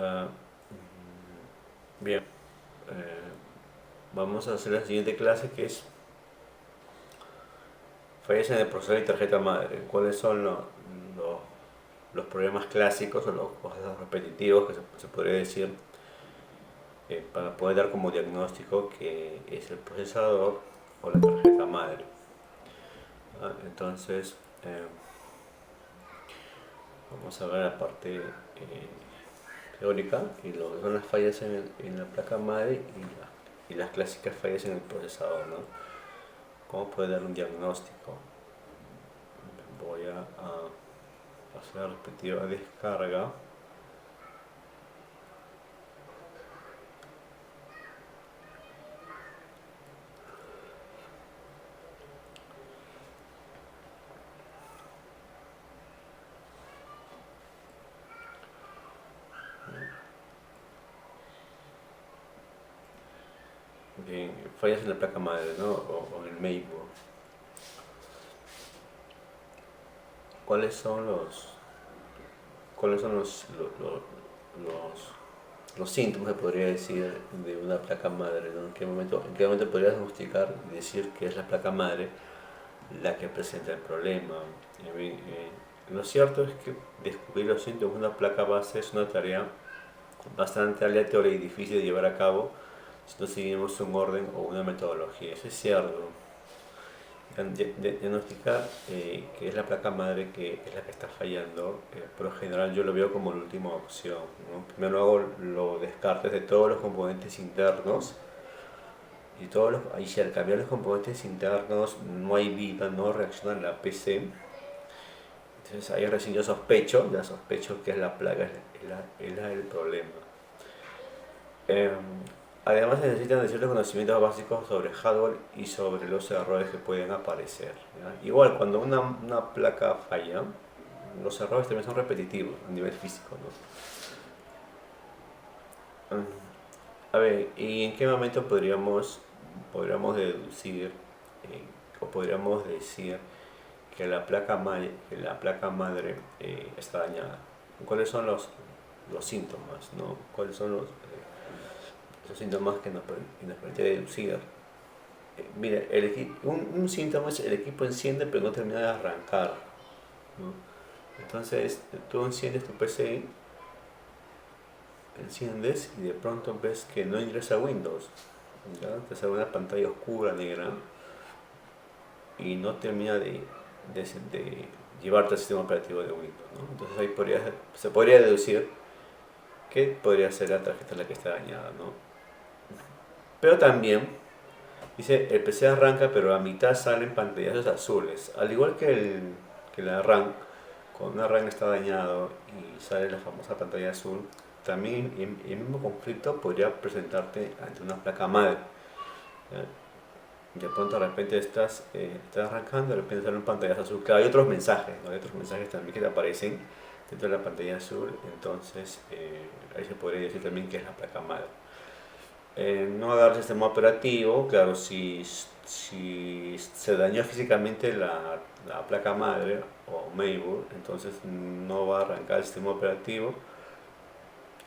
Ah, bien, vamos a hacer la siguiente clase que es fallas en el procesador y tarjeta madre. ¿Cuáles son los problemas clásicos o los repetitivos que se podría decir para poder dar como diagnóstico que es el procesador o la tarjeta madre? Entonces, vamos a ver la parte teórica y lo que son las fallas en la placa madre y las clásicas fallas en el procesador, ¿no? ¿Cómo puede dar un diagnóstico? Voy a hacer la respectiva descarga. Bien, fallas en la placa madre, ¿no? O en el mainboard. ¿Cuáles son los síntomas, se podría decir, de una placa madre, ¿no? ¿En qué momento podrías diagnosticar y decir que es la placa madre la que presenta el problema? Lo cierto es que descubrir los síntomas de una placa base es una tarea bastante aleatoria y difícil de llevar a cabo si no seguimos un orden o una metodología. Eso es cierto. Diagnosticar que es la placa madre que es la que está fallando, por lo general yo lo veo como la última opción, ¿no? Primero hago los descartes de todos los componentes internos y si al cambiar los componentes internos no hay vida, no reacciona la PC, entonces ahí recién yo sospecho que es la plaga, el problema. Eh, Además se necesitan de ciertos conocimientos básicos sobre hardware y sobre los errores que pueden aparecer, ¿ya? Igual, cuando una placa falla, los errores también son repetitivos a nivel físico, ¿no? A ver, ¿y en qué momento podríamos deducir o podríamos decir que la placa madre está dañada? ¿Cuáles son los síntomas, ¿no? ¿Cuáles son los síntomas que nos permiten deducir? Mira, un síntoma es el equipo enciende pero no termina de arrancar, ¿no? Entonces tú enciendes tu PC, enciendes y de pronto ves que no ingresa Windows, ¿ya? Te sale una pantalla oscura, negra, y no termina de llevarte al sistema operativo de Windows, ¿no? Entonces ahí se podría deducir que podría ser la tarjeta la que está dañada, ¿no? Pero también dice, el PC arranca pero a mitad salen pantallazos azules. Al igual que la RAM, cuando una RAM está dañado y sale la famosa pantalla azul, también el mismo conflicto podría presentarte ante una placa madre, ¿ya? De pronto de repente estás arrancando, de repente sale un pantallazo azul. Claro, hay otros mensajes, ¿no? Hay otros mensajes también que te aparecen dentro de la pantalla azul, entonces ahí se podría decir también que es la placa madre. No agarra el sistema operativo, claro, si se dañó físicamente la placa madre o mainboard, entonces no va a arrancar el sistema operativo.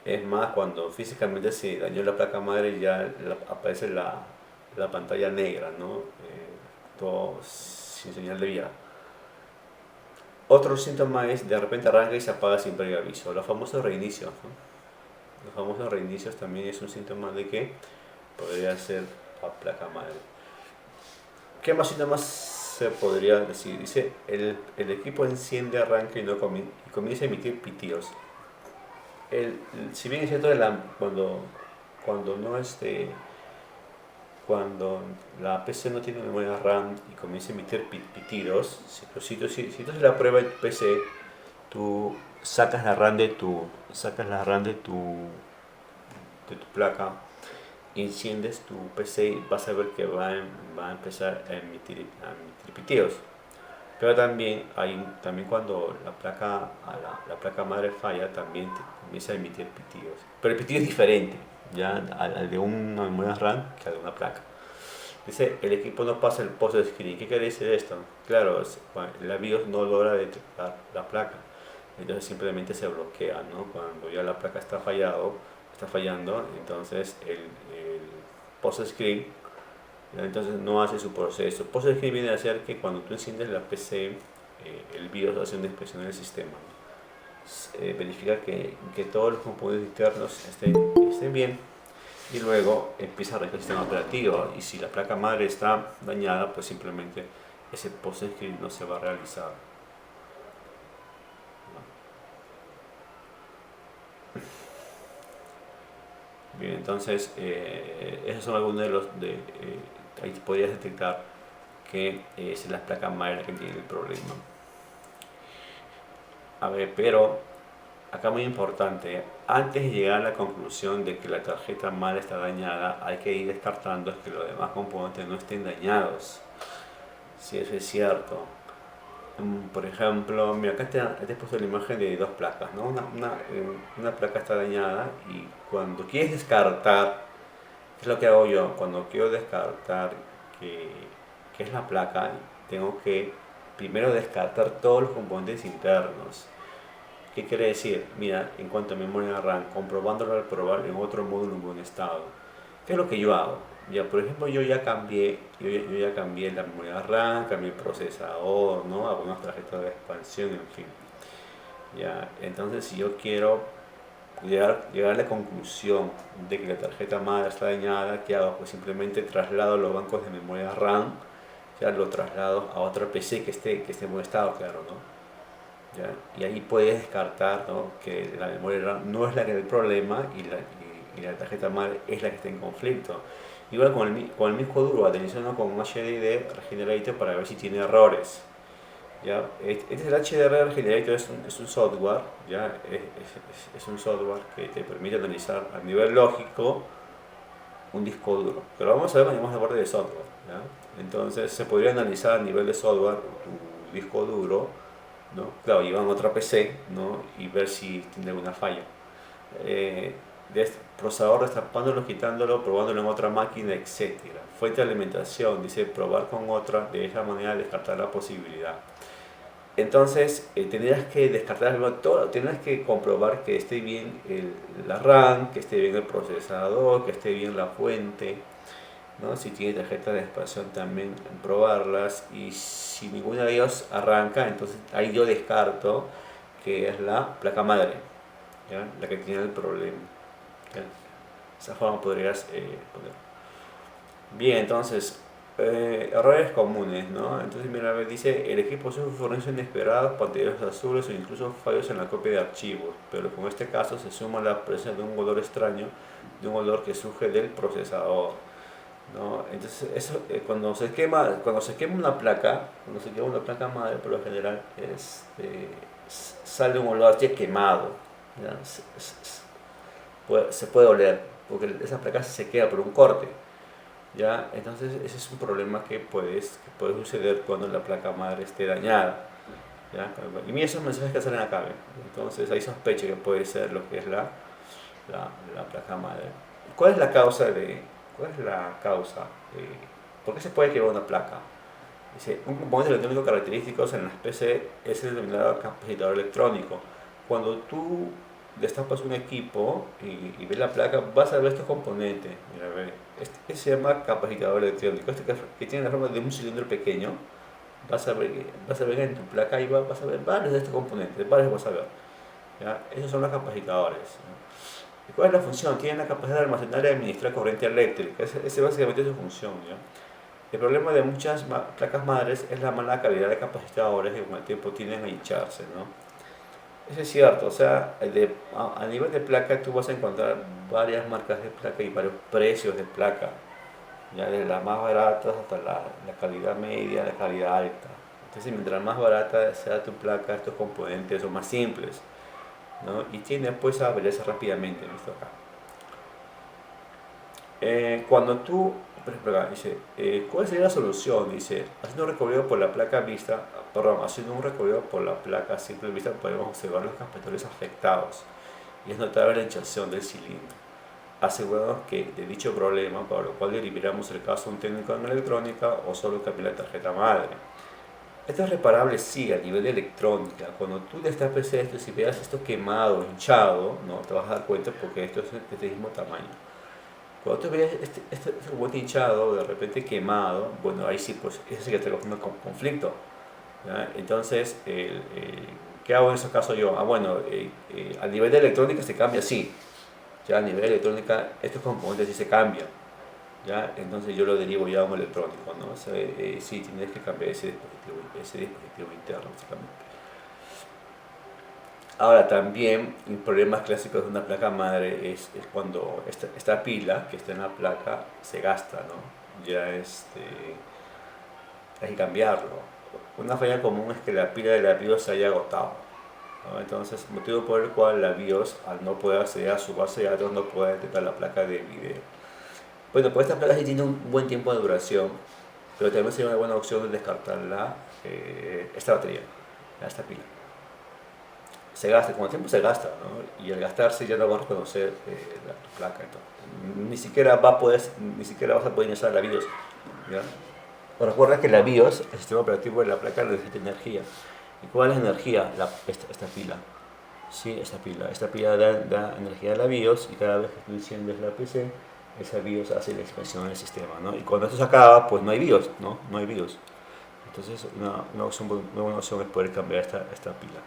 Es más, cuando físicamente se dañó la placa madre ya aparece la pantalla negra, ¿no? Todo sin señal de vida. Otro síntoma es de repente arranca y se apaga sin previo aviso, los famosos reinicios, ¿no? Los famosos reinicios también es un síntoma de que podría ser la placa madre. ¿Qué más síntomas se podría decir? Dice, el equipo enciende, arranca y comienza a emitir pitidos. Si bien es cierto, cuando no cuando la PC no tiene memoria RAM y comienza a emitir pitidos, si tú haces la prueba en tu PC, tú sacas la RAM de tu placa, enciendes tu PC y vas a ver que va a empezar a emitir pitidos. Pero también cuando la placa madre falla, también comienza a emitir pitidos. Pero el pitido es diferente, ya al de una memoria RAM que al de una placa. Dice, el equipo no pasa el post de screen. ¿Qué quiere decir esto? Claro, la BIOS no logra detectar la placa. entonces simplemente se bloquea, ¿no? Cuando ya la placa está fallando, entonces el PostScript entonces no hace su proceso. PostScript viene a ser que cuando tú enciendes la PC, el BIOS hace una inspección del sistema, ¿no? Verifica que todos los componentes internos estén bien y luego empieza a arrancar el sistema operativo, y si la placa madre está dañada, pues simplemente ese PostScript no se va a realizar. Bien, entonces esos son algunos de los ahí podrías detectar que es la placa madre la que tiene el problema. A ver, pero acá muy importante, antes de llegar a la conclusión de que la tarjeta madre está dañada, hay que ir descartando que los demás componentes no estén dañados. Si eso es cierto. Por ejemplo, mira, acá te he puesto la imagen de dos placas, ¿no? Una placa está dañada, y cuando quieres descartar, ¿qué es lo que hago yo? Cuando quiero descartar que, que es la placa, tengo que primero descartar todos los componentes internos. ¿Qué quiere decir? Mira, en cuanto a memoria RAM, comprobándolo al probar en otro módulo en buen estado. ¿Qué es lo que yo hago? Ya, por ejemplo, yo ya cambié la memoria RAM, cambié el procesador, ¿no? Algunas tarjetas de expansión, en fin. Ya, entonces si yo quiero llegar a la conclusión de que la tarjeta madre está dañada, ¿qué hago? Pues simplemente traslado los bancos de memoria RAM, ya lo traslado a otra PC que esté en buen estado, claro, ¿no? ¿Ya? Y ahí puedes descartar, ¿no? Que la memoria RAM no es la que es el problema, y la tarjeta madre es la que está en conflicto. Igual con el mismo duro, atención con un HDD Regenerator para ver si tiene errores. ¿Ya? Este es el HDR Regenerator, es un software, ¿ya? Es un software que te permite analizar a nivel lógico un disco duro. Pero vamos a ver cuando llegamos a la parte de software. ¿Ya? Entonces se podría analizar a nivel de software tu disco duro, ¿no? Claro, llevan otra PC, ¿no? Y ver si tiene alguna falla. De este procesador, destapándolo, quitándolo, probándolo en otra máquina, etcétera. Fuente de alimentación, dice probar con otra, de esa manera descartar la posibilidad. Entonces tendrías que descartar todo, tendrías que comprobar que esté bien la RAM, que esté bien el procesador, que esté bien la fuente, ¿no? Si tiene tarjeta de expansión también probarlas, y si ninguna de ellas arranca, entonces ahí yo descarto que es la placa madre, ¿ya? La que tiene el problema, ¿ya? De esa forma podrías poner. Bien, entonces errores comunes, ¿no? Entonces mira, dice el equipo sufre formación inesperadas, pantallas azules o incluso fallos en la copia de archivos, pero con este caso se suma la presencia de un olor extraño, de un olor que surge del procesador, ¿no? Entonces eso, cuando se quema una placa madre, por lo general sale un olor así quemado, ¿ya? Se puede oler porque esa placa se queda por un corte, ¿ya? Entonces ese es un problema que puede suceder cuando la placa madre esté dañada, ¿ya? Y mira esos mensajes que salen acá, ¿ve? Entonces hay sospecha que puede ser lo que es la placa madre. ¿Cuál es la causa cuál es la causa de por qué se puede quemar una placa? Dice, un componente electrónico característico en las PC es el denominado capacitor electrónico. Cuando tú destapas un equipo y ves la placa, vas a ver estos componentes. Mira, ve, este se llama capacitor electrónico. Este que tiene la forma de un cilindro pequeño, vas a ver en tu placa y vas a ver varios de estos componentes, varios vas a ver, ¿ya? Esos son los capacitadores, ¿no? ¿Y cuál es la función? Tienen la capacidad de almacenar y administrar corriente eléctrica. Ese básicamente es su función, ¿ya? El problema de muchas placas madres es la mala calidad de capacitadores que con el tiempo tienden a hincharse, ¿no? Eso es cierto, o sea, a nivel de placa tú vas a encontrar varias marcas de placa y varios precios de placa, ya desde las más baratas hasta la calidad media, la calidad alta. Entonces, mientras más barata sea tu placa, estos componentes son más simples, ¿no? Y tienden pues a averiarse rápidamente, ¿visto acá? Cuando tú, por ejemplo, acá dice, ¿cuál sería la solución? Dice, haciendo un recorrido por la placa vista, perdón, haciendo un recorrido por la placa a simple vista podemos observar los capacitores afectados y es notable la hinchazón del cilindro. Aseguramos que de dicho problema, para lo cual deriviramos el caso a un técnico en electrónica o solo cambiar la tarjeta madre. Esto es reparable, sí, a nivel de electrónica. Cuando tú destapes esto, si veas esto quemado, hinchado, ¿no? Te vas a dar cuenta porque esto es de este mismo tamaño. Cuando tú veas este componente hinchado, de repente quemado, bueno, ahí sí, pues eso sí que está causando conflicto. ¿Ya? Entonces, ¿qué hago en ese caso yo? Ah, bueno, a nivel de electrónica se cambia, sí. Ya a nivel de electrónica, estos componentes sí se cambian. ¿Ya? Entonces yo lo derivo ya a un electrónico, ¿no? O sea, sí, tienes que cambiar ese dispositivo interno, básicamente. Ahora también, un problema clásico de una placa madre es cuando esta pila que está en la placa se gasta, ¿no? Ya hay que cambiarlo. Una falla común es que la pila de la BIOS se haya agotado, ¿no? Entonces, motivo por el cual la BIOS, al no poder acceder a su base de datos, no puede detectar la placa de video. Bueno, pues esta placa sí tiene un buen tiempo de duración, pero también sería una buena opción descartarla, esta batería, esta pila. Se gasta, con el tiempo se gasta, ¿no? Y al gastarse ya no va a reconocer la placa. Entonces, ni siquiera vas a poder ingresar a la BIOS. ¿Ya? Pero recuerda que la BIOS, el sistema operativo de la placa, necesita energía. ¿Y cuál es la energía? Esta pila. Sí, esta pila da energía a la BIOS y cada vez que tú enciendes la PC, esa BIOS hace la expansión del sistema, ¿no? Y cuando esto se acaba, pues no hay BIOS, ¿no? No hay BIOS. Entonces, una buena opción es poder cambiar esta pila.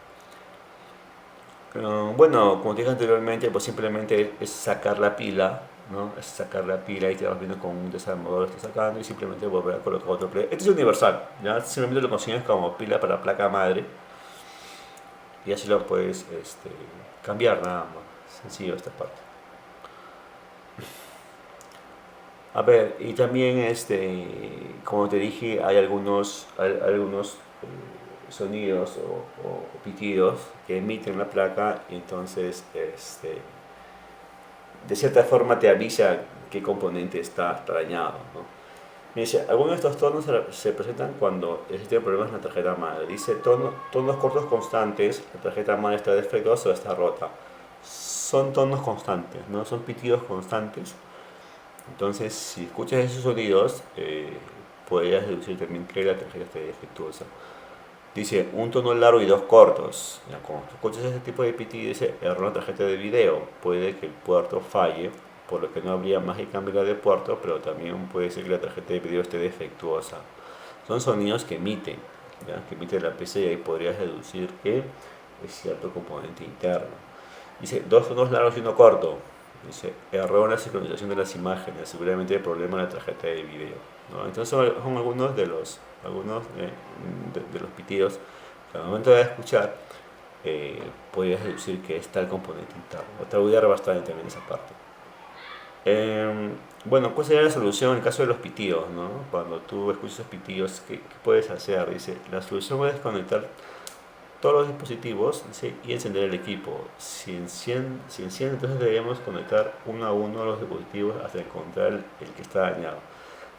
Bueno, como te dije anteriormente, pues simplemente es sacar la pila, ¿no? Es sacar la pila y te vas viendo con un desarmador, lo estás sacando y simplemente volver a colocar otro play. Este es universal, ¿ya? Simplemente lo consigues como pila para placa madre y así lo puedes cambiar nada más. Sencillo esta parte. A ver, y también como te dije, hay algunos sonidos o pitidos que emiten la placa y entonces de cierta forma te avisa qué componente está dañado, ¿no? Me dice, algunos de estos tonos se presentan cuando existen problemas en la tarjeta madre. Dice, tonos cortos constantes, la tarjeta madre está defectuosa o está rota. Son tonos constantes, ¿no? Son pitidos constantes. Entonces, si escuchas esos sonidos, podrías deducir también que la tarjeta está defectuosa. Dice, un tono largo y dos cortos. Ya, cuando escuchas ese tipo de pitido, dice, error en la tarjeta de video. Puede que el puerto falle, por lo que no habría más que cambiar de puerto, pero también puede ser que la tarjeta de video esté defectuosa. Son sonidos que emiten, ¿ya? Que emite la PC y ahí podrías deducir que es cierto componente interno. Dice, dos tonos largos y uno corto. Dice, error en la sincronización de las imágenes, seguramente el problema en la tarjeta de video, ¿no? Entonces son algunos de los pitidos que al momento de escuchar podrías deducir que está el componente interno. Te voy a dar bastante también esa parte. Bueno, ¿cuál sería la solución en el caso de los pitidos, ¿no? Cuando tú escuchas esos pitidos, ¿qué puedes hacer? Dice, la solución es desconectar todos los dispositivos, ¿sí? Y encender el equipo. Si enciende, entonces debemos conectar uno a uno los dispositivos hasta encontrar el que está dañado.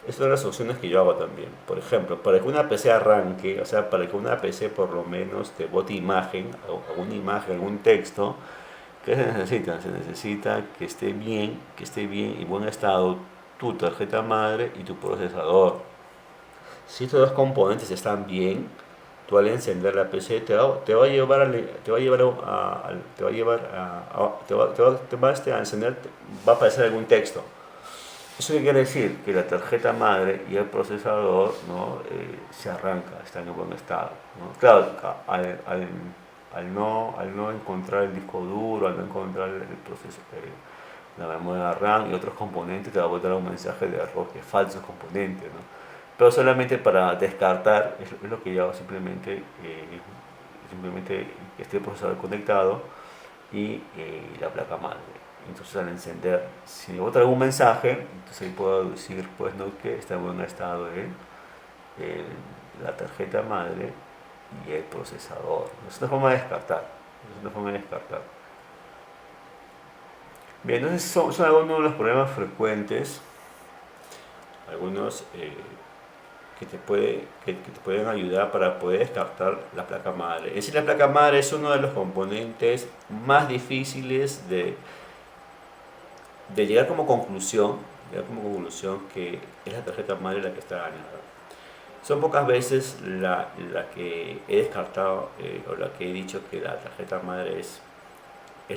Estas son las soluciones que yo hago también. Por ejemplo, para que una PC arranque, o sea, para que una PC por lo menos te bote alguna imagen, algún texto, ¿qué se necesita? Se necesita que esté bien y buen estado tu tarjeta madre y tu procesador. Si estos dos componentes están bien, tú al encender la PC te va a llevar a encender, va a aparecer algún texto. ¿Eso qué quiere decir? Que la tarjeta madre y el procesador, ¿no? Se arranca, están en buen estado, ¿no? Claro, al no encontrar el disco duro, al no encontrar la memoria RAM y otros componentes, te va a botar un mensaje de error, que falsos componentes, ¿no? Pero solamente para descartar, es lo que yo hago, simplemente que esté el procesador conectado y la placa madre. Entonces al encender, si me bota algún mensaje, entonces ahí puedo decir pues no que está en buen estado la tarjeta madre y el procesador. Es una forma de descartar. Es una forma de descartar. Bien, entonces son algunos de los problemas frecuentes, algunos que te pueden ayudar para poder descartar la placa madre. Es decir, la placa madre es uno de los componentes más difíciles de llegar como conclusión que es la tarjeta madre la que está dañada. Son pocas veces la que he descartado o la que he dicho que la tarjeta madre es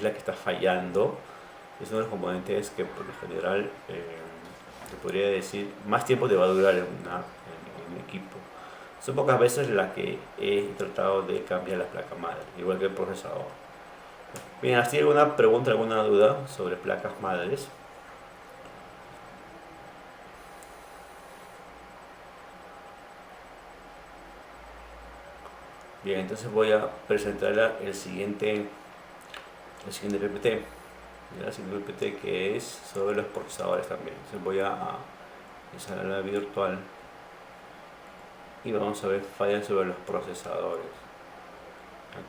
la que está fallando. Es uno de los componentes que por lo general te podría decir más tiempo te va a durar en un equipo. Son pocas veces la que he tratado de cambiar la placa madre, igual que el procesador. Bien, ¿has tenido alguna pregunta, alguna duda sobre placas madres? Bien, entonces voy a presentar el siguiente PPT. El siguiente PPT que es sobre los procesadores también. Entonces voy a instalar la virtual y vamos a ver fallas sobre los procesadores.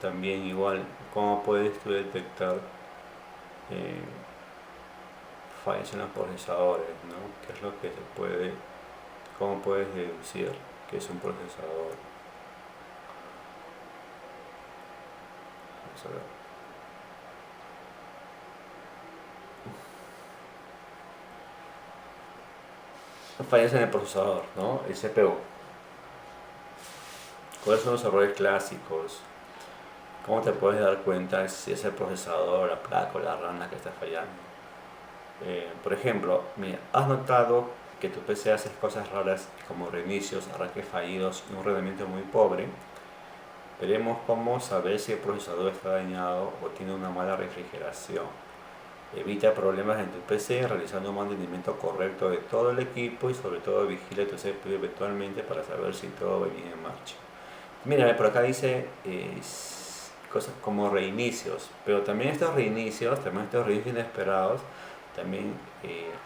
También igual, cómo puedes tú detectar eh, fallas en los procesadores, ¿no? ¿Qué es lo que se puede, cómo puedes deducir que es un procesador? Vamos a ver. Fallas en el procesador, ¿no? El CPU. ¿Cuáles son los errores clásicos? ¿Cómo te puedes dar cuenta si es el procesador, la placa o la RAM la que está fallando? Por ejemplo, mira, ¿has notado que tu PC hace cosas raras como reinicios, arranques fallidos y un rendimiento muy pobre? Veremos cómo saber si el procesador está dañado o tiene una mala refrigeración. Evita problemas en tu PC realizando un mantenimiento correcto de todo el equipo y sobre todo vigila tu CPU eventualmente para saber si todo va bien en marcha. Mira, por acá dice cosas como reinicios, pero también estos reinicios inesperados, también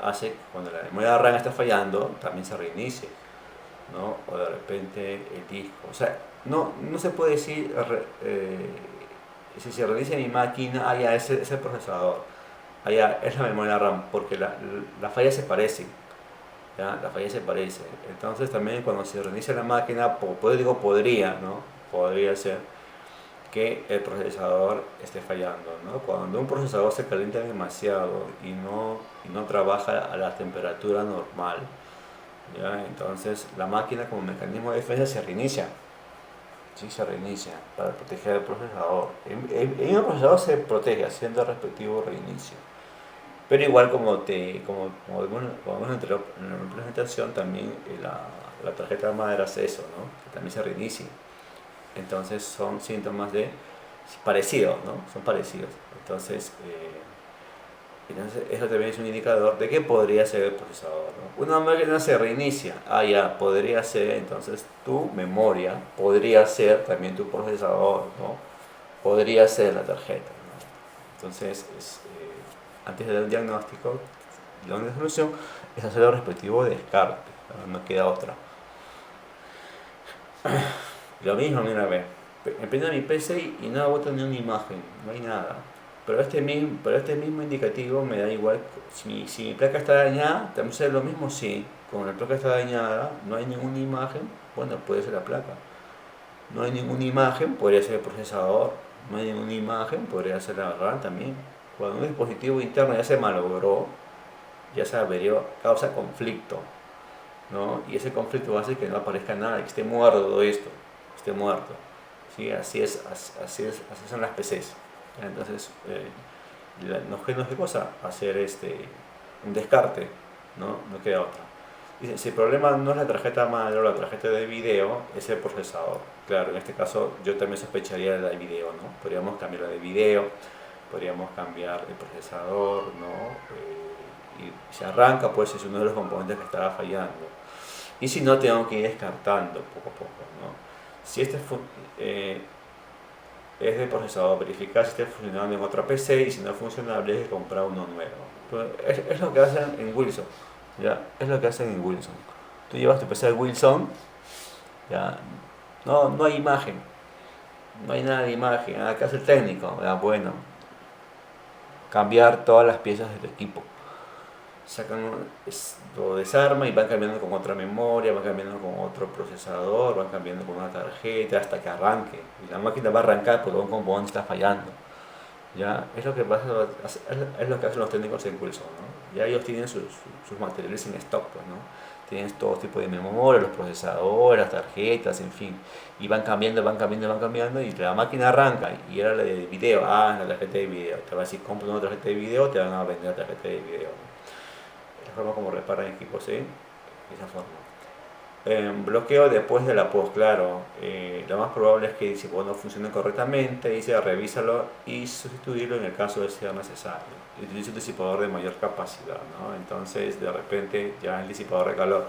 hace que cuando la memoria RAM está fallando, también se reinicie, ¿no? O de repente el disco. O sea, no se puede decir si se reinicia mi máquina, ya es el procesador, ya es la memoria RAM, porque la falla se parece. ¿Ya? La falla se parece. Entonces también cuando se reinicia la máquina, podría, ¿no? Podría ser que el procesador esté fallando, ¿no? Cuando un procesador se calienta demasiado y no trabaja a la temperatura normal, ¿ya? Entonces la máquina como mecanismo de defensa se reinicia. Sí, se reinicia para proteger al procesador. En un procesador se protege haciendo el respectivo reinicio. Pero igual como en la implementación también la tarjeta madre hace eso, ¿no? Que también se reinicia. Entonces son síntomas parecidos, ¿no? Son parecidos. Entonces eso también es un indicador de que podría ser el procesador, ¿no? Una máquina se reinicia, ya, podría ser, entonces tu memoria, podría ser también tu procesador, ¿no? Podría ser la tarjeta, ¿no? Entonces, antes del diagnóstico, la única solución es hacer el respectivo descarte, no queda otra. Lo mismo, mira, ve, emprendo mi PC y no boto ni una imagen, no hay nada. Pero este mismo indicativo me da igual, si mi placa está dañada, también es lo mismo, sí. Como la placa está dañada, no hay ninguna imagen, bueno, puede ser la placa. No hay ninguna imagen, podría ser el procesador. No hay ninguna imagen, podría ser la RAM también. Cuando un dispositivo interno ya se malogró, ya se averió, causa conflicto, ¿no? Y ese conflicto va a hacer que no aparezca nada, que esté muerto todo esto, esté muerto. ¿Sí? Así son las PCs. Entonces, no qué cosa, hacer un descarte, ¿no? No queda otra. Dice, si el problema no es la tarjeta madre o la tarjeta de video, es el procesador. Claro, en este caso yo también sospecharía de la de video, ¿no? Podríamos cambiar la de video, podríamos cambiar el procesador, ¿no? Y si arranca, pues es uno de los componentes que estaba fallando. Y si no, tengo que ir descartando poco a poco, ¿no? Si es del procesador, verificar si está funcionando en otra PC y si no es funcionable, es comprar uno nuevo. Es lo que hacen en Wilson, ¿ya? Es lo que hacen en Wilson. Tú llevas tu PC a Wilson, ¿ya? No hay imagen, no hay nada de imagen. Acá es el técnico, ¿ya? Bueno, cambiar todas las piezas del equipo. Lo desarma y van cambiando con otra memoria, van cambiando con otro procesador, van cambiando con una tarjeta hasta que arranque. Y la máquina va a arrancar porque un componente está fallando. ¿Ya? Es lo que es lo que hacen los técnicos en Wilson, ¿no? Ya ellos tienen sus materiales en stock, pues, ¿no? tienes todo tipo de memoria, los procesadores, las tarjetas, en fin, y van cambiando, van cambiando, van cambiando, y la máquina arranca, y era la de video, la tarjeta de video, te va a decir, compra una tarjeta de video, te van a vender la tarjeta de video, ¿no? Es la forma como reparan equipos, ¿sí? Esa forma. Bloqueo después de la post, claro. Lo más probable es que el disipador no funcione correctamente, dice revísalo y sustituirlo en el caso de ser necesario. Utiliza un disipador de mayor capacidad, ¿no? Entonces, de repente, ya el disipador de calor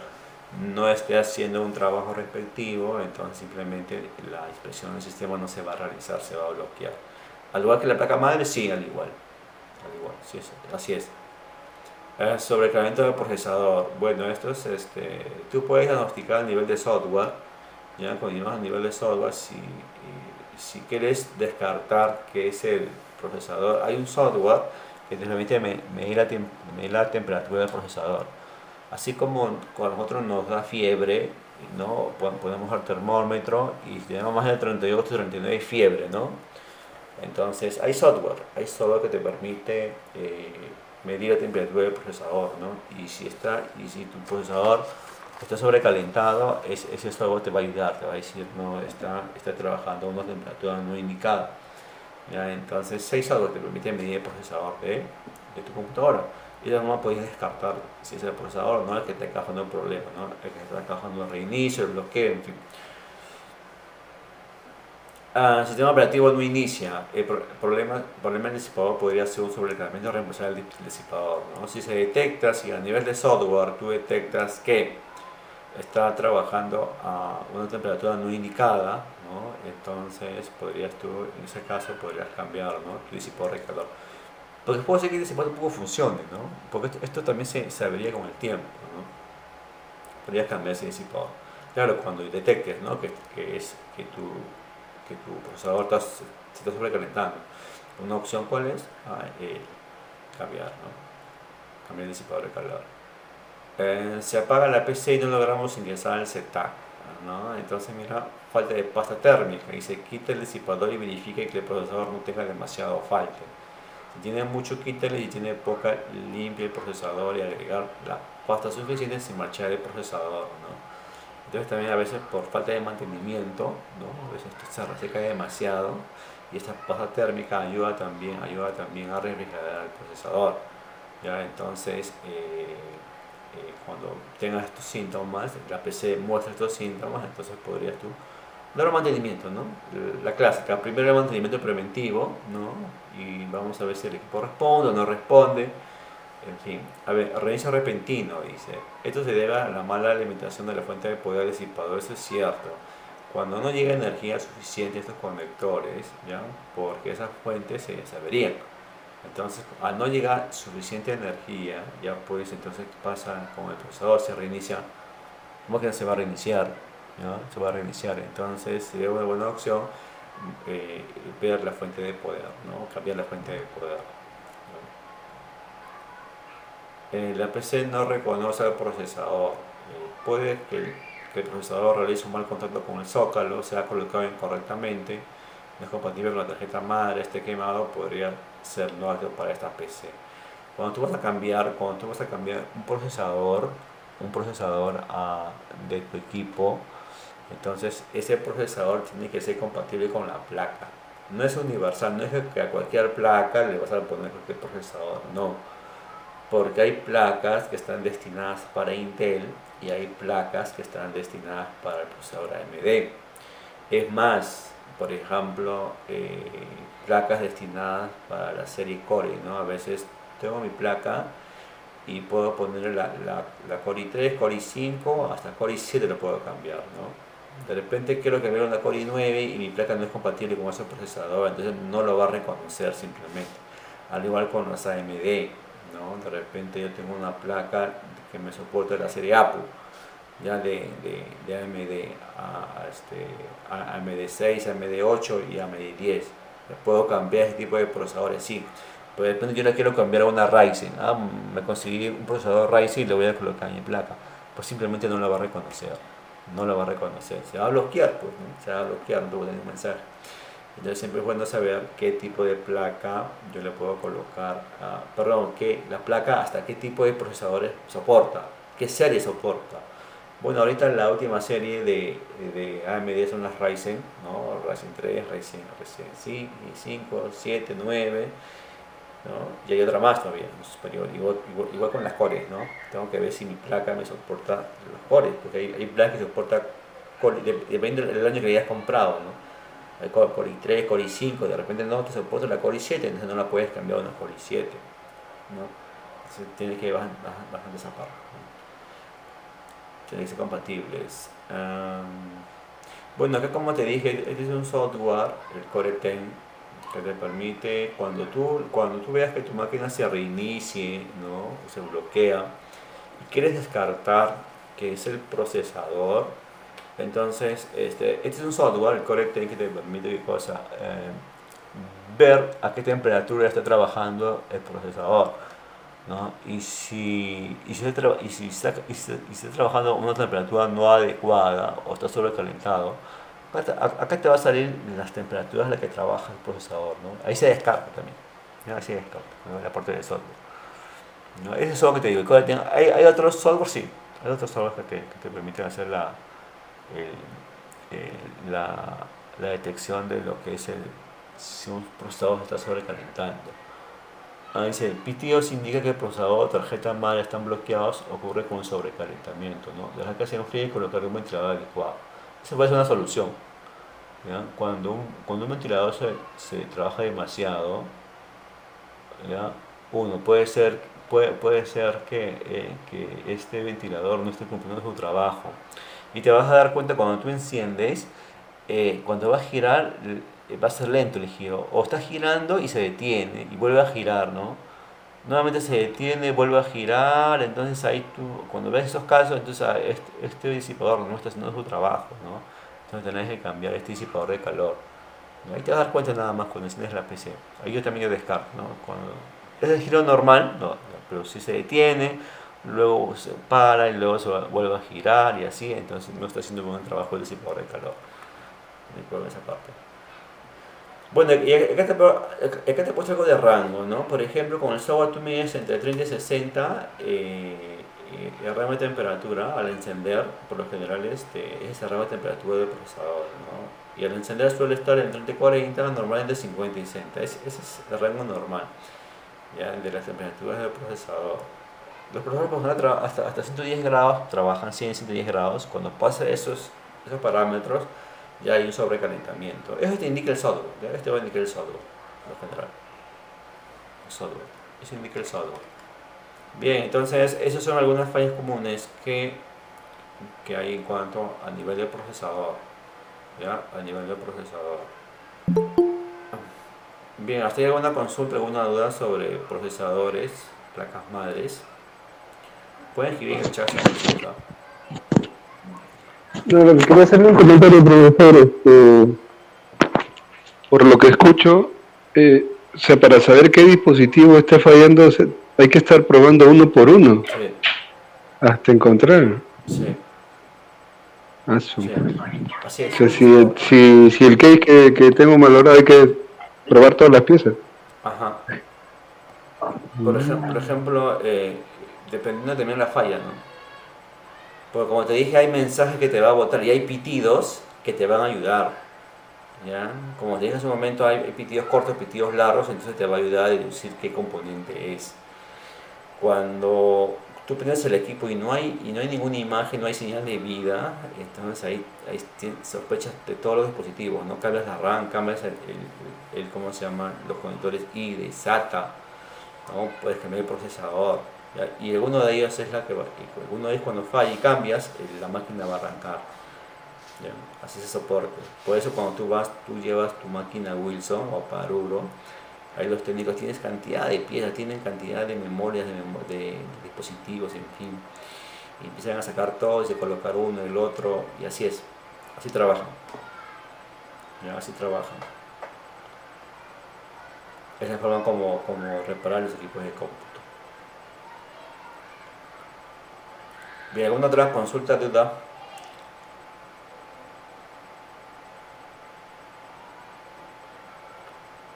no esté haciendo un trabajo respectivo, entonces simplemente la inspección del sistema no se va a realizar, se va a bloquear. Al igual que la placa madre, sí, al igual, sí, así es. Sobrecalentamiento del procesador. Bueno, esto es, tú puedes diagnosticar a nivel de software, ya cuando llegas a nivel de software, si quieres descartar que es el procesador, hay un software que te permite medir la temperatura del procesador. Así como cuando a nosotros nos da fiebre, ¿no? Ponemos el termómetro y si tenemos más de 38, 39 fiebre, ¿no? Entonces hay software que te permite medir la temperatura del procesador, ¿no? Y si tu procesador está sobrecalentado, ese software te va a ayudar, te va a decir, no, está trabajando a una temperatura no indicada. ¿Ya? Entonces, hay software que te permite medir el procesador de tu computadora. Y de forma puedes descartar si es el procesador o no el que te está causando el problema, ¿no? El que está causando el reinicio, el bloqueo, en fin. El sistema operativo no inicia. El problema del disipador podría ser un sobrecalentamiento o reemplazar el disipador, ¿no? Si se detecta, si a nivel de software tú detectas que está trabajando a una temperatura no indicada, ¿no? Entonces en ese caso podrías cambiar, ¿no? Tu disipador de calor. Porque puede ser que el disipador tampoco funcione, ¿no? Porque esto también se vería con el tiempo, ¿no? Podrías cambiar ese disipador. Claro, cuando detectes, ¿no? que tu procesador se está sobrecalentando. Una opción, ¿cuál es? Cambiar, ¿no? Cambiar el disipador de calor. Se apaga la PC y no logramos ingresar al setup, ¿no? Entonces mira, falta de pasta térmica y se quita el disipador y verifique que el procesador no tenga demasiado falte. Si tiene mucho, quítale, y si tiene poca, limpia el procesador y agregar la pasta suficiente sin marchar el procesador, ¿no? Entonces también a veces por falta de mantenimiento, ¿no? A veces esto se reseca demasiado y esta pasta térmica ayuda también a refrigerar el procesador, ¿ya? Entonces cuando tengas estos síntomas, la PC muestra estos síntomas, entonces podrías tú dar un mantenimiento, ¿no? La clásica, primero el mantenimiento preventivo, ¿no? Y vamos a ver si el equipo responde o no responde. En fin, a ver, reinicio repentino, dice. Esto se debe a la mala alimentación de la fuente de poder del disipador, eso es cierto. Cuando no llega energía suficiente a estos conectores, ¿ya? Porque esas fuentes se averían. Entonces, al no llegar suficiente energía, ya pues entonces pasa con el procesador, se reinicia, ¿cómo que se va a reiniciar? ¿Ya? Se va a reiniciar, entonces sería una buena opción ver la fuente de poder, ¿no? Cambiar la fuente de poder. La PC no reconoce al procesador. Puede que el procesador realice un mal contacto con el zócalo, sea colocado incorrectamente, no es compatible con la tarjeta madre, esté quemado, podría ser no apto para esta PC. Cuando tú vas a cambiar un procesador de tu equipo, entonces ese procesador tiene que ser compatible con la placa. No es universal, no es que a cualquier placa le vas a poner cualquier procesador, no, porque hay placas que están destinadas para Intel y hay placas que están destinadas para el procesador AMD. Es más, por ejemplo, placas destinadas para la serie Core, ¿no? A veces tengo mi placa y puedo ponerle la Core i3, Core i5, hasta Core i7 lo puedo cambiar, ¿no? De repente quiero cambiar una Core i9 y mi placa no es compatible con ese procesador, entonces no lo va a reconocer simplemente. Al igual con los AMD, ¿no? De repente yo tengo una placa que me soporta la serie APU, ya de AMD, a AMD6, AMD8 y AMD10. Puedo cambiar ese tipo de procesadores, sí. Pero de repente yo le quiero cambiar a una Ryzen. Me conseguí un procesador Ryzen y lo voy a colocar en mi placa. Pues simplemente no lo va a reconocer. No lo va a reconocer. Se va a bloquear, pues, ¿no? Se va a bloquear, no te voy a tener un mensaje. Entonces siempre es bueno saber qué tipo de placa yo le puedo colocar, perdón, que la placa hasta qué tipo de procesadores soporta. ¿Qué serie soporta? Bueno, ahorita la última serie de AMD son las Ryzen, ¿no? Ryzen 3, Ryzen 5, 7, 9, ¿no? Y hay otra más todavía, superior, igual con las cores, ¿no? Tengo que ver si mi placa me soporta los cores, porque hay placas que soportan core, depende del año que hayas comprado, ¿no? Hay Core i3, Core i5, de repente no te soporta la Core i7, entonces no la puedes cambiar a una Core i7, ¿no? Entonces tienes que bajar esa parte, ¿no? Tienen que ser compatibles. Bueno, acá como te dije, este es un software, el Core 10, que te permite, cuando tú veas que tu máquina se reinicie, ¿no? O se bloquea, y quieres descartar que es el procesador, entonces este es un software, el Core 10, que te permite ¿qué cosa? Ver a qué temperatura está trabajando el procesador, ¿no? Y si está trabajando a una temperatura no adecuada o está sobrecalentado, acá te va a salir las temperaturas a las que trabaja el procesador, ¿no? Ahí se descarga también, ¿no? Ahí se descarga, ¿no? La parte del software, ¿no? Ese es software que te digo. Hay otros software, sí, hay otros software que te permiten hacer la, la detección de lo que es si un procesador está sobrecalentando. Dice, pitidos indica que el procesador o tarjeta madre están bloqueados, ocurre con sobrecalentamiento, ¿no? Dejar que se enfríe y colocar un ventilador adecuado. Esa puede ser una solución, ¿ya? Cuando un ventilador se trabaja demasiado, ¿ya? Puede ser que este ventilador no esté cumpliendo su trabajo. Y te vas a dar cuenta cuando tú enciendes, cuando va a girar, va a ser lento el giro. O está girando y se detiene y vuelve a girar, ¿no? Nuevamente se detiene, vuelve a girar, entonces ahí tú, cuando ves esos casos, entonces este disipador no está haciendo su trabajo, ¿no? Entonces tenés que cambiar este disipador de calor. Ahí te vas a dar cuenta nada más cuando enciendes la PC. Ahí yo también lo descarto, ¿no? Cuando es el giro normal, no, pero si se detiene, luego se para y luego vuelve a girar y así, entonces no está haciendo un buen trabajo el disipador de calor. Me acuerdo de esa parte. Bueno, y acá te he puesto algo de rango, ¿no? Por ejemplo, con el software tú mides entre 30 y 60 el rango de temperatura al encender, por lo general es el rango de temperatura del procesador, ¿no? Y al encender suele estar entre 30 y 40, normalmente 50 y 60. Ese es el rango normal, ¿ya? De las temperaturas del procesador. Los procesadores por lo general hasta 110 grados trabajan 110 grados. Cuando pasa esos parámetros, ya hay un sobrecalentamiento. Eso te indica el software, ¿ya? Este va a indicar el software, en general. El software. Eso indica el software. Bien, entonces esas son algunas fallas comunes que hay en cuanto a nivel de procesador, ¿ya? A nivel de procesador. Bien, ¿hasta hay alguna consulta, alguna duda sobre procesadores, placas madres? Pueden escribir en el chat si consulta. No, lo que quería hacerle un comentario, profesor, por lo que escucho, o sea, para saber qué dispositivo está fallando, hay que estar probando uno por uno Sí, hasta encontrar. sí, O sí. Así es. sea, si el case que tengo malogrado hay que probar todas las piezas. Ajá. Por ejemplo, dependiendo también de la falla, ¿no? Porque como te dije, hay mensajes que te va a botar y hay pitidos que te van a ayudar, ¿ya? Como te dije hace un momento, hay pitidos cortos, pitidos largos, entonces te va a ayudar a deducir qué componente es. Cuando tú prendes el equipo y no hay ninguna imagen, no hay señal de vida, entonces ahí sospechas de todos los dispositivos, ¿no? Cambias la RAM, cambias ¿cómo se llama? Los conectores IDE, SATA, ¿no? Puedes cambiar el procesador, ¿ya? Y alguno de ellos es alguno de ellos cuando falla y cambias, la máquina va a arrancar, ¿ya? Así se soporte. Por eso cuando tú llevas tu máquina Wilson o Paruro, ahí los técnicos tienen cantidad de piezas, tienen cantidad de memorias, de dispositivos, en fin. Y empiezan a sacar todo y se colocar uno, el otro, y así es. Así trabajan. ¿Ya? Así trabajan. Es la forma como reparar los equipos de cómputo. Bien, ¿alguna otra consulta, duda?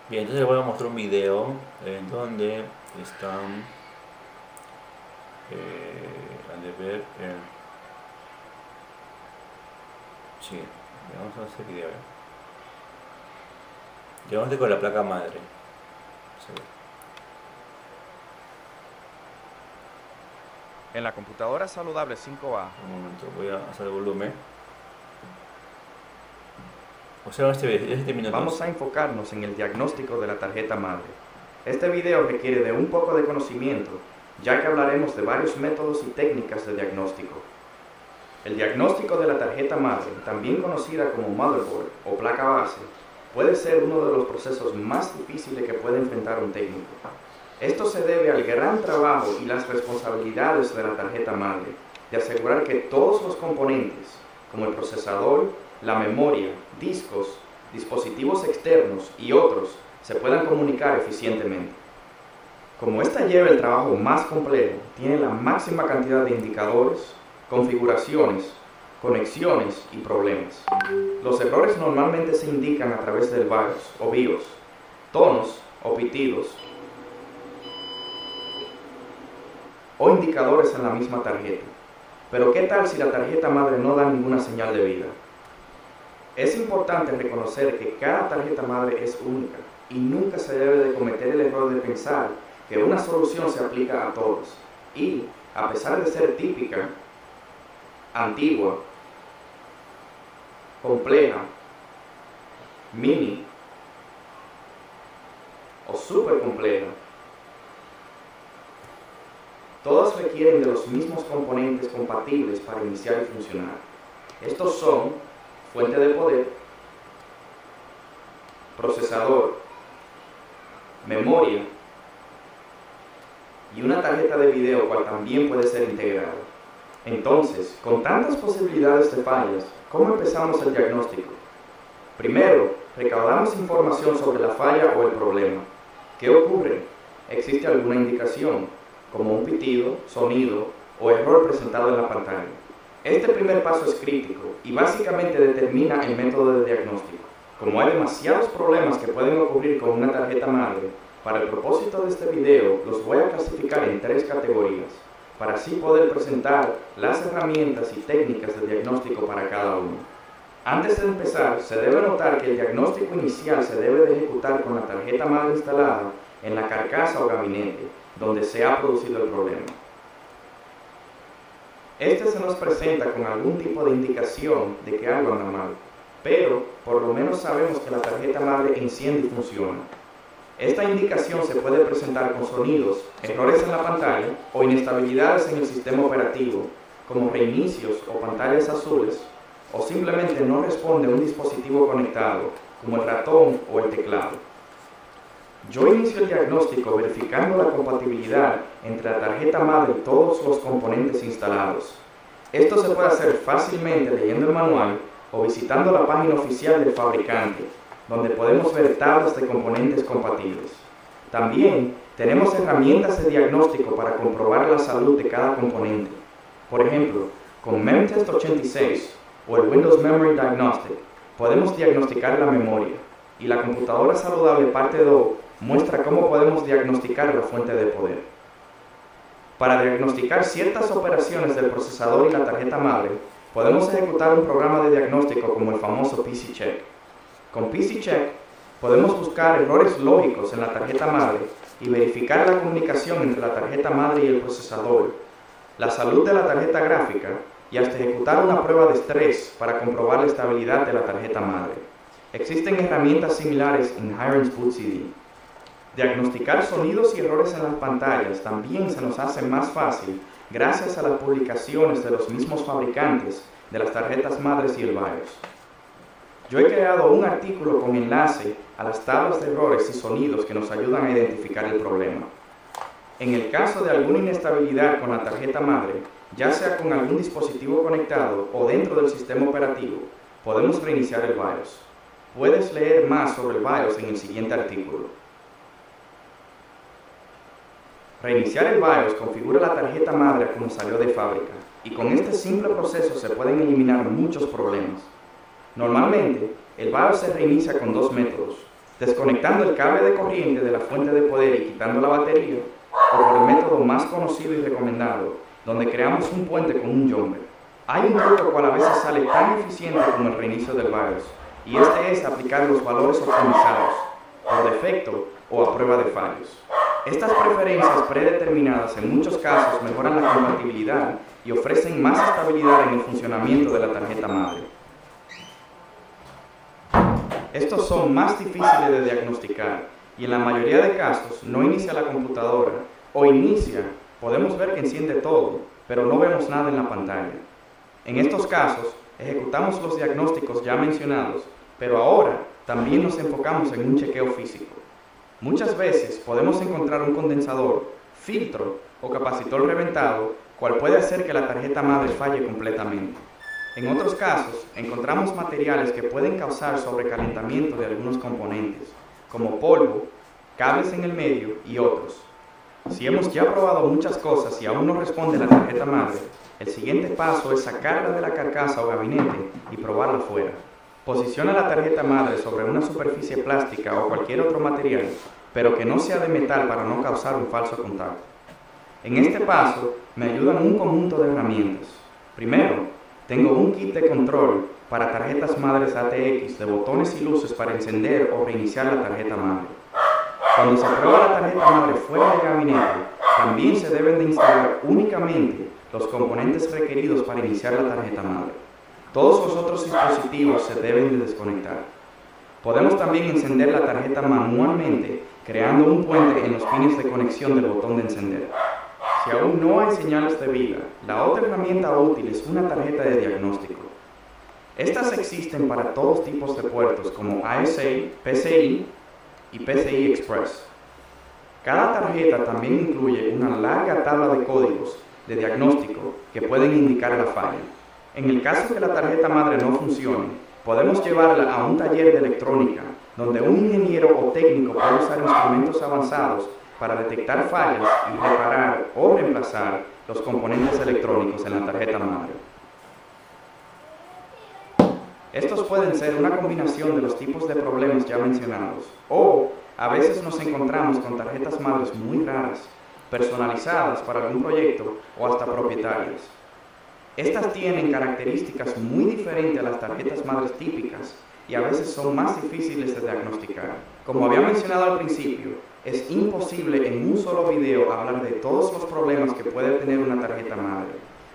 Bien, entonces les voy a mostrar un video en donde están ver el... Sí, vamos a hacer video. Llevamos con la placa madre. Sí. En la computadora saludable 5A. Un momento, voy a hacer el volumen. Observa este minuto. Vamos a enfocarnos en el diagnóstico de la tarjeta madre. Este video requiere de un poco de conocimiento, ya que hablaremos de varios métodos y técnicas de diagnóstico. El diagnóstico de la tarjeta madre, también conocida como motherboard o placa base, puede ser uno de los procesos más difíciles que puede enfrentar un técnico. Esto se debe al gran trabajo y las responsabilidades de la tarjeta madre, de asegurar que todos los componentes, como el procesador, la memoria, discos, dispositivos externos y otros, se puedan comunicar eficientemente. Como esta lleva el trabajo más complejo, tiene la máxima cantidad de indicadores, configuraciones, conexiones y problemas. Los errores normalmente se indican a través del BIOS o BIOS, tonos o pitidos, o indicadores en la misma tarjeta. Pero ¿qué tal si la tarjeta madre no da ninguna señal de vida? Es importante reconocer que cada tarjeta madre es única y nunca se debe de cometer el error de pensar que una solución se aplica a todos y, a pesar de ser típica, antigua, compleja, mini o súper compleja, todas requieren de los mismos componentes compatibles para iniciar y funcionar. Estos son fuente de poder, procesador, memoria y una tarjeta de video, cual también puede ser integrada. Entonces, con tantas posibilidades de fallas, ¿cómo empezamos el diagnóstico? Primero, recaudamos información sobre la falla o el problema. ¿Qué ocurre? ¿Existe alguna indicación, como un pitido, sonido o error presentado en la pantalla? Este primer paso es crítico y básicamente determina el método de diagnóstico. Como hay demasiados problemas que pueden ocurrir con una tarjeta madre, para el propósito de este video los voy a clasificar en 3 categorías, para así poder presentar las herramientas y técnicas de diagnóstico para cada uno. Antes de empezar, se debe notar que el diagnóstico inicial se debe de ejecutar con la tarjeta madre instalada en la carcasa o gabinete, donde se ha producido el problema. Este se nos presenta con algún tipo de indicación de que algo anda mal, pero por lo menos sabemos que la tarjeta madre enciende y funciona. Esta indicación se puede presentar con sonidos, errores en la pantalla o inestabilidades en el sistema operativo, como reinicios o pantallas azules, o simplemente no responde a un dispositivo conectado, como el ratón o el teclado. Yo inicio el diagnóstico verificando la compatibilidad entre la tarjeta madre y todos los componentes instalados. Esto se puede hacer fácilmente leyendo el manual o visitando la página oficial del fabricante, donde podemos ver tablas de componentes compatibles. También tenemos herramientas de diagnóstico para comprobar la salud de cada componente. Por ejemplo, con Memtest 86 o el Windows Memory Diagnostic podemos diagnosticar la memoria, y la computadora saludable parte 2 muestra cómo podemos diagnosticar la fuente de poder. Para diagnosticar ciertas operaciones del procesador y la tarjeta madre, podemos ejecutar un programa de diagnóstico como el famoso PC Check. Con PC Check podemos buscar errores lógicos en la tarjeta madre y verificar la comunicación entre la tarjeta madre y el procesador, la salud de la tarjeta gráfica y hasta ejecutar una prueba de estrés para comprobar la estabilidad de la tarjeta madre. Existen herramientas similares en Hiren's Boot CD. Diagnosticar sonidos y errores en las pantallas también se nos hace más fácil gracias a las publicaciones de los mismos fabricantes de las tarjetas madres y el BIOS. Yo he creado un artículo con enlace a las tablas de errores y sonidos que nos ayudan a identificar el problema. En el caso de alguna inestabilidad con la tarjeta madre, ya sea con algún dispositivo conectado o dentro del sistema operativo, podemos reiniciar el BIOS. Puedes leer más sobre el BIOS en el siguiente artículo. Reiniciar el BIOS configura la tarjeta madre como salió de fábrica, y con este simple proceso se pueden eliminar muchos problemas. Normalmente, el BIOS se reinicia con 2 métodos: desconectando el cable de corriente de la fuente de poder y quitando la batería, o por el método más conocido y recomendado, donde creamos un puente con un jumper. Hay un truco cual a veces sale tan eficiente como el reinicio del BIOS, y este es aplicar los valores optimizados, por defecto o a prueba de fallos. Estas preferencias predeterminadas en muchos casos mejoran la compatibilidad y ofrecen más estabilidad en el funcionamiento de la tarjeta madre. Estos son más difíciles de diagnosticar y en la mayoría de casos no inicia la computadora o inicia, podemos ver que enciende todo, pero no vemos nada en la pantalla. En estos casos, ejecutamos los diagnósticos ya mencionados, pero ahora también nos enfocamos en un chequeo físico. Muchas veces podemos encontrar un condensador, filtro o capacitor reventado, cual puede hacer que la tarjeta madre falle completamente. En otros casos, encontramos materiales que pueden causar sobrecalentamiento de algunos componentes, como polvo, cables en el medio y otros. Si hemos ya probado muchas cosas y aún no responde la tarjeta madre, el siguiente paso es sacarla de la carcasa o gabinete y probarla fuera. Posiciona la tarjeta madre sobre una superficie plástica o cualquier otro material, pero que no sea de metal para no causar un falso contacto. En este paso, me ayudan un conjunto de herramientas. Primero, tengo un kit de control para tarjetas madres ATX de botones y luces para encender o reiniciar la tarjeta madre. Cuando se prueba la tarjeta madre fuera del gabinete, también se deben de instalar únicamente los componentes requeridos para iniciar la tarjeta madre. Todos los otros dispositivos se deben de desconectar. Podemos también encender la tarjeta manualmente, creando un puente en los pines de conexión del botón de encender. Si aún no hay señales de vida, la otra herramienta útil es una tarjeta de diagnóstico. Estas existen para todos tipos de puertos como ASA, PCI y PCI Express. Cada tarjeta también incluye una larga tabla de códigos de diagnóstico que pueden indicar la falla. En el caso que la tarjeta madre no funcione, podemos llevarla a un taller de electrónica, donde un ingeniero o técnico puede usar instrumentos avanzados para detectar fallas y reparar o reemplazar los componentes electrónicos en la tarjeta madre. Estos pueden ser una combinación de los tipos de problemas ya mencionados, o a veces nos encontramos con tarjetas madres muy raras, personalizadas para algún proyecto o hasta propietarias. Estas tienen características muy diferentes a las tarjetas madres típicas y a veces son más difíciles de diagnosticar. Como había mencionado al principio, es imposible en un solo video hablar de todos los problemas que puede tener una tarjeta madre,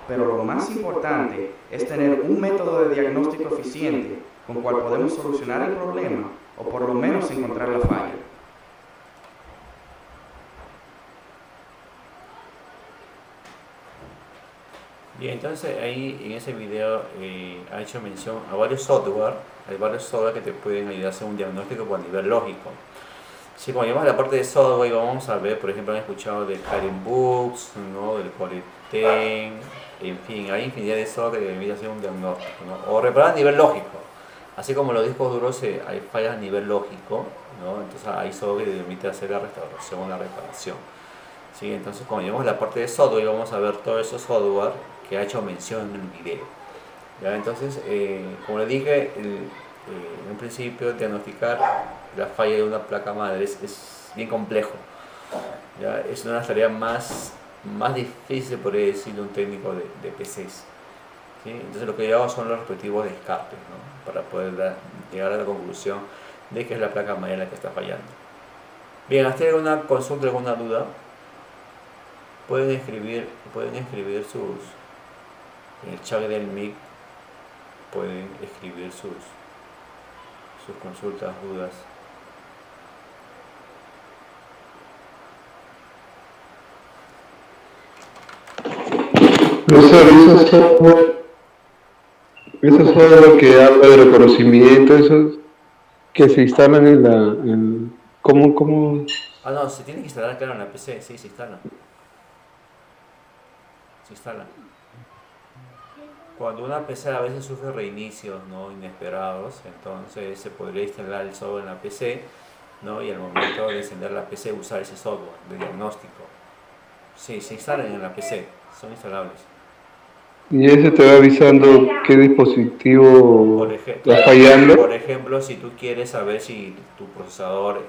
pero lo más importante es tener un método de diagnóstico eficiente con cual podemos solucionar el problema o por lo menos encontrar la falla. Bien, entonces ahí en ese video ha hecho mención a varios software, hay varios software que te pueden ayudar a hacer un diagnóstico a nivel lógico. Si cuando llegamos a la parte de software vamos a ver, por ejemplo, han escuchado del Karen Books, ¿no? Del Coreten, en fin, hay infinidad de software que permite hacer un diagnóstico, ¿no? O reparar a nivel lógico. Así como los discos duros hay fallas a nivel lógico, ¿no? Entonces hay software que permite hacer la restauración o la reparación. ¿Sí? Entonces cuando llegamos a la parte de software vamos a ver todos esos software que ha hecho mención en el video. ¿Ya? Entonces, como les dije, en un principio diagnosticar la falla de una placa madre es bien complejo. ¿Ya? Es una de las tareas más difíciles, podría decir, de un técnico de PCs. ¿Sí? Entonces lo que yo hago son los respectivos descartes, ¿no? Para poder llegar a la conclusión de que es la placa madre la que está fallando. Bien, hasta alguna consulta, alguna duda, pueden escribir en el chat del MIC, pueden escribir sus consultas, dudas. Esos software que habla de reconocimiento, esos que se instalan ¿cómo? Ah, no, se tiene que instalar, claro, en la PC, sí, se instala. Se instala. Cuando una PC a veces sufre reinicios, ¿no? Inesperados, entonces se podría instalar el software en la PC, ¿no? Y al momento de encender la PC usar ese software de diagnóstico. Sí, se instalan en la PC, son instalables. Y ese te va avisando qué dispositivo está fallando. Por ejemplo, si tú quieres saber si tu procesador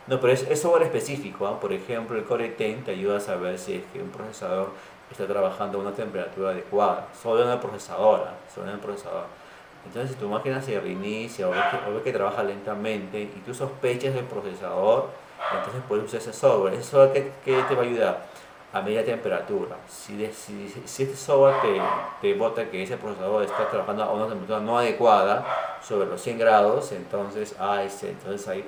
no, pero es software específico, ¿eh? Por ejemplo, el Core 10 te ayuda a saber si es que un procesador está trabajando a una temperatura adecuada, solo en el procesador, solo en el procesador. Entonces, si tu máquina se reinicia o ves que trabaja lentamente y tú sospechas del procesador, entonces puedes usar ese software. Ese software que te va a ayudar a medir la temperatura. Si este software te bota que ese procesador está trabajando a una temperatura no adecuada, sobre los 100 grados, entonces ahí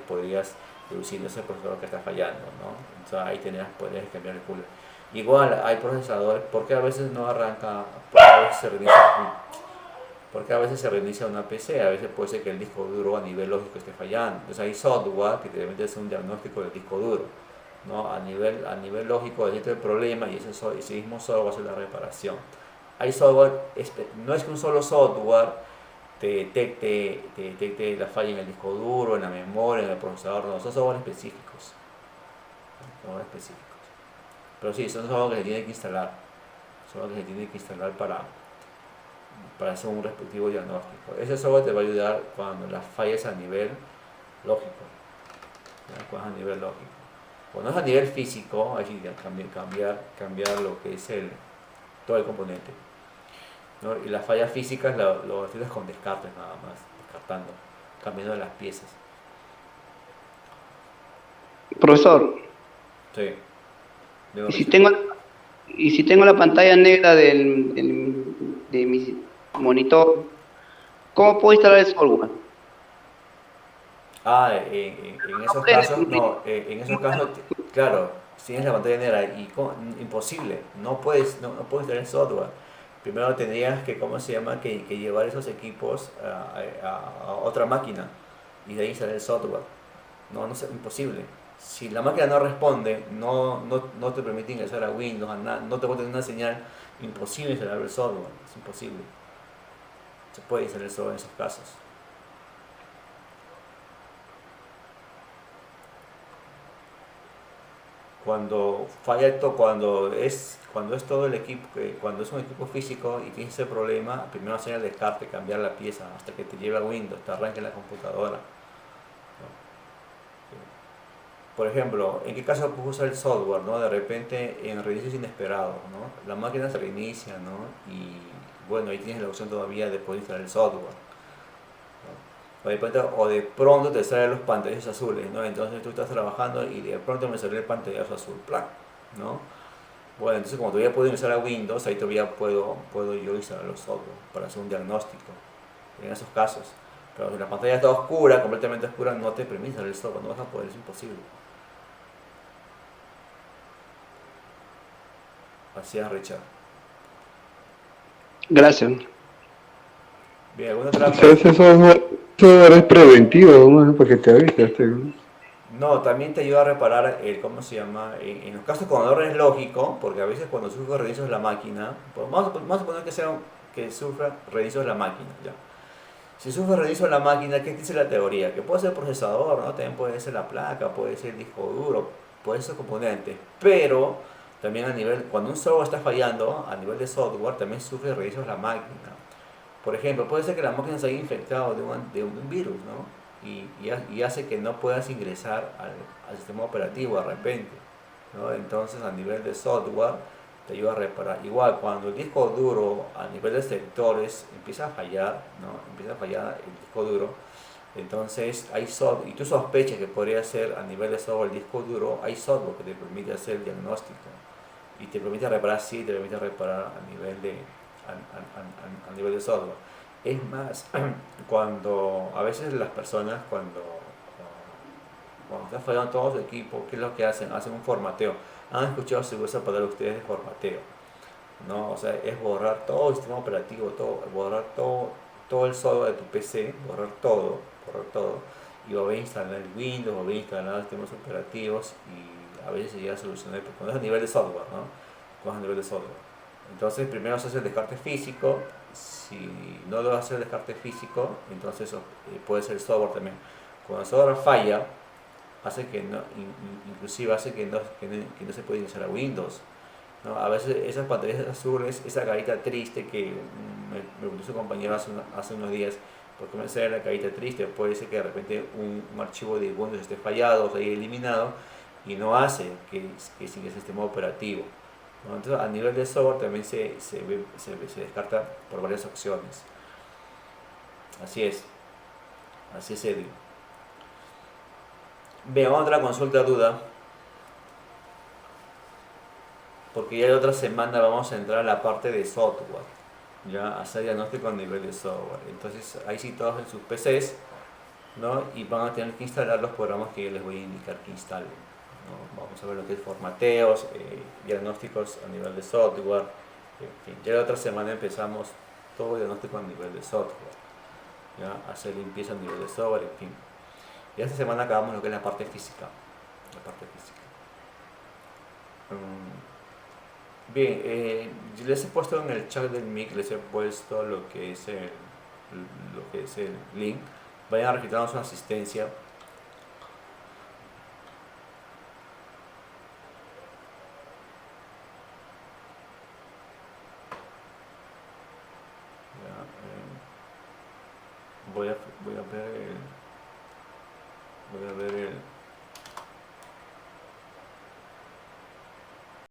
podrías deducir ese procesador que está fallando, ¿no? Entonces ahí podrías cambiar el cooler. Igual hay procesadores, porque a veces no arranca, porque a veces se reinicia una PC, a veces puede ser que el disco duro a nivel lógico esté fallando. Entonces hay software que te permite hacer un diagnóstico del disco duro, ¿no? A nivel lógico detecta el problema y ese mismo software va a hacer la reparación. Hay software, no es que un solo software te detecte la falla en el disco duro, en la memoria, en el procesador, no, son software específicos. Software específicos. Pero sí, son software que se tienen que instalar. Software que se tienen que instalar para hacer un respectivo diagnóstico. Ese software te va a ayudar cuando las fallas a nivel lógico. ¿Ya? Cuando es a nivel lógico. Cuando es a nivel físico, hay que cambiar lo que es todo el componente, ¿no? Y las fallas físicas lo haces con descartes nada más, descartando, cambiando las piezas. Profesor, Sí. ¿y si tengo la pantalla negra de mi monitor, cómo puedo instalar el software? En esos casos, no, en esos casos, claro, si tienes la pantalla negra imposible, no puedes tener software. Primero tendrías que, ¿cómo se llama? Que llevar esos equipos a otra máquina y de ahí instalar el software. No es imposible. Si la máquina no responde, no te permite ingresar a Windows, no te puede tener una señal, imposible instalar el software, es imposible. Se puede instalar el software en esos casos. Cuando falla esto, cuando es todo el equipo, cuando es un equipo físico y tienes ese problema, primero hacer el descarte, cambiar la pieza hasta que te lleve a Windows, te arranque la computadora, ¿no? Por ejemplo, ¿en qué caso puedes usar el software, ¿no? De repente en reinicios inesperados, ¿no? La máquina se reinicia, ¿no? Y bueno, ahí tienes la opción todavía de poder instalar el software, ¿no? O de pronto te salen los pantallazos azules, ¿no? Entonces tú estás trabajando y de pronto me sale el pantallazo azul, ¡plac! ¿No? Bueno, entonces como todavía puedo ingresar a Windows, ahí todavía puedo yo instalar los software para hacer un diagnóstico en esos casos. Pero si la pantalla está oscura, completamente oscura, no te permite instalar el software, no vas a poder, es imposible. Así es, Richard. Gracias. Bien, ¿alguna otra Entonces pregunta? eso es preventivo, ¿no? Porque te avisaste, ¿no? No, también te ayuda a reparar ¿cómo se llama? En los casos cuando no es lógico, porque a veces cuando sufre reinicios de la máquina, pues vamos a suponer que sufra reinicios de la máquina, ¿ya? Si sufre reinicios de la máquina, ¿qué dice la teoría? Que puede ser el procesador, ¿no? También puede ser la placa, puede ser el disco duro, puede ser componentes, pero también cuando un software está fallando, a nivel de software, también sufre reinicios de la máquina. Por ejemplo, puede ser que la máquina se haya infectado de un virus, ¿no? Y hace que no puedas ingresar al sistema operativo de repente, ¿no? Entonces, a nivel de software, te ayuda a reparar. Igual, cuando el disco duro, a nivel de sectores, empieza a fallar, ¿no? Empieza a fallar el disco duro, entonces hay software, y tú sospechas que podría ser a nivel de software el disco duro, hay software que te permite hacer el diagnóstico y te permite reparar, sí, te permite reparar a nivel de software. Es más, a veces las personas cuando está fallando todo su equipo, ¿qué es lo que hacen? Hacen un formateo. Han escuchado seguro esa palabra ustedes de formateo, ¿no? O sea, es borrar todo el sistema operativo, borrar todo el software de tu PC, borrar todo, y volver a instalar el Windows, volver a instalar los sistemas operativos, y a veces se llega a solucionar, cuando es a nivel de software, ¿no? Cuando es a nivel de software. Entonces primero se hace el descarte físico, si no lo hace el descarte físico, entonces puede ser el software también. Cuando el software falla, hace que no, inclusive hace que no se puede iniciar a Windows, ¿no? A veces esas pantallas azules, esa carita triste que me puso un compañero hace unos días, porque me sale la carita triste, puede ser que de repente un archivo de Windows esté fallado, o se haya eliminado, y no hace que siga el sistema operativo, ¿no? Entonces, a nivel de software también se descarta por varias opciones. Así es Edwin. Bien, otra consulta, duda, porque ya la otra semana vamos a entrar a la parte de software, ya hacer diagnóstico a nivel de software. Entonces ahí sí todos en sus PCs, ¿no? Y van a tener que instalar los programas que yo les voy a indicar que instalen, ¿no? Vamos a ver lo que es formateos, diagnósticos a nivel de software, en fin. Ya la otra semana empezamos todo diagnóstico a nivel de software, ¿ya? Hacer limpieza a nivel de software, en fin. Y esta semana acabamos lo que es la parte física. La parte física. Bien, yo les he puesto en el chat del MIC, les he puesto lo que es el link. Vayan a registrarnos una asistencia. Ya, voy a ver